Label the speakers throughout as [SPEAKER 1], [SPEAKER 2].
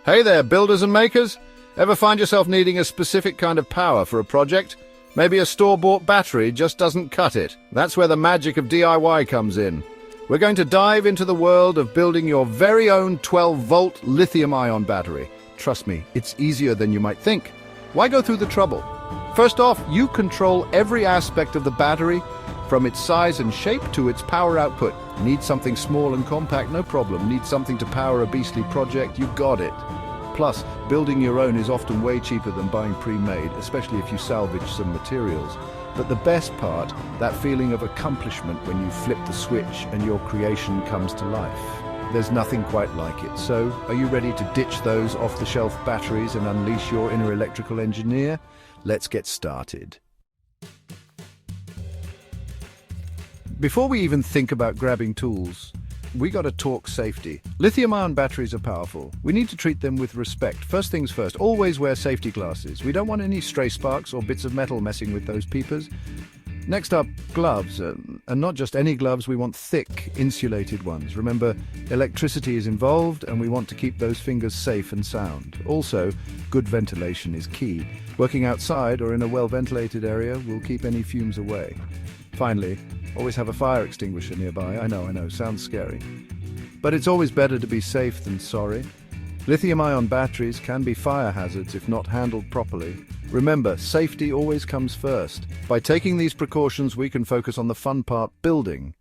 [SPEAKER 1] Hey there, builders and makers! Ever find yourself needing a specific kind of power for a project? Maybe a store-bought battery just doesn't cut it. That's where the magic of DIY comes in. We're going to dive into the world of building your very own 12-volt lithium-ion battery. Trust me, it's easier than you might think. Why go through the trouble? First off, you control every aspect of the battery, from its size and shape to its power output. Need something small and compact? No problem. Need something to power a beastly project? You got it. Plus, building your own is often way cheaper than buying pre-made, especially if you salvage some materials. But the best part, that feeling of accomplishment when you flip the switch and your creation comes to life. There's nothing quite like it. So, are you ready to ditch those off-the-shelf batteries and unleash your inner electrical engineer? Let's get started. Before we even think about grabbing tools, we gotta talk safety. Lithium-ion batteries are powerful. We need to treat them with respect. First things first, always wear safety glasses. We don't want any stray sparks or bits of metal messing with those peepers. Next up, gloves. And not just any gloves, we want thick, insulated ones. Remember, electricity is involved and we want to keep those fingers safe and sound. Also, good ventilation is key. Working outside or in a well-ventilated area will keep any fumes away. Finally, always have a fire extinguisher nearby. I know, sounds scary. But it's always better to be safe than sorry. Lithium-ion batteries can be fire hazards if not handled properly. Remember, safety always comes first. By taking these precautions, we can focus on the fun part, building.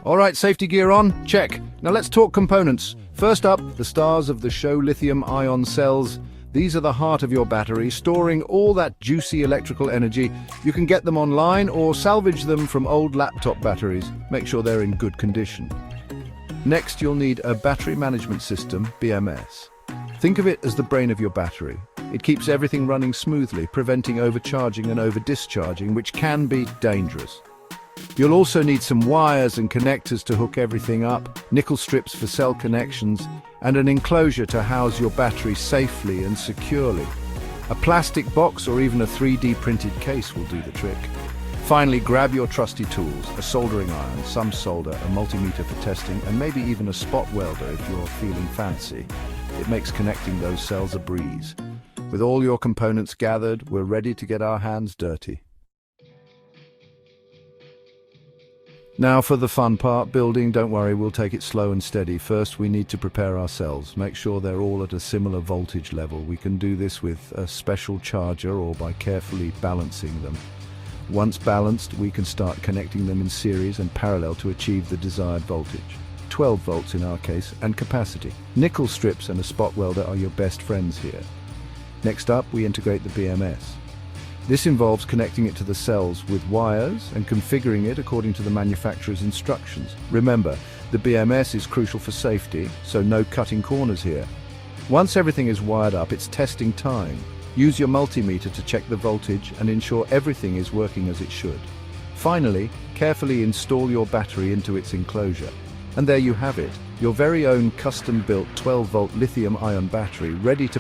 [SPEAKER 1] All right, safety gear on? Check. Now let's talk components. First up, the stars of the show, lithium-ion cells. These are the heart of your battery, storing all that juicy electrical energy. You can get them online or salvage them from old laptop batteries. Make sure they're in good condition. Next, you'll need a battery management system, BMS. Think of it as the brain of your battery. It keeps everything running smoothly, preventing overcharging and over-discharging, which can be dangerous. You'll also need some wires and connectors to hook everything up, nickel strips for cell connections, and an enclosure to house your battery safely and securely. A plastic box or even a 3D printed case will do the trick. Finally, grab your trusty tools, a soldering iron, some solder, a multimeter for testing, and maybe even a spot welder if you're feeling fancy. It makes connecting those cells a breeze. With all your components gathered, we're ready to get our hands dirty. Now for the fun part, building. Don't worry, we'll take it slow and steady. First, we need to prepare our cells. Make sure they're all at a similar voltage level. We can do this with a special charger or by carefully balancing them. Once balanced, we can start connecting them in series and parallel to achieve the desired voltage. 12 volts in our case, and capacity. Nickel strips and a spot welder are your best friends here. Next up, we integrate the BMS. This involves connecting it to the cells with wires and configuring it according to the manufacturer's instructions. Remember, the BMS is crucial for safety, so no cutting corners here. Once everything is wired up, it's testing time. Use your multimeter to check the voltage and ensure everything is working as it should. Finally, carefully install your battery into its enclosure. And there you have it, your very own custom-built 12-volt lithium-ion battery ready to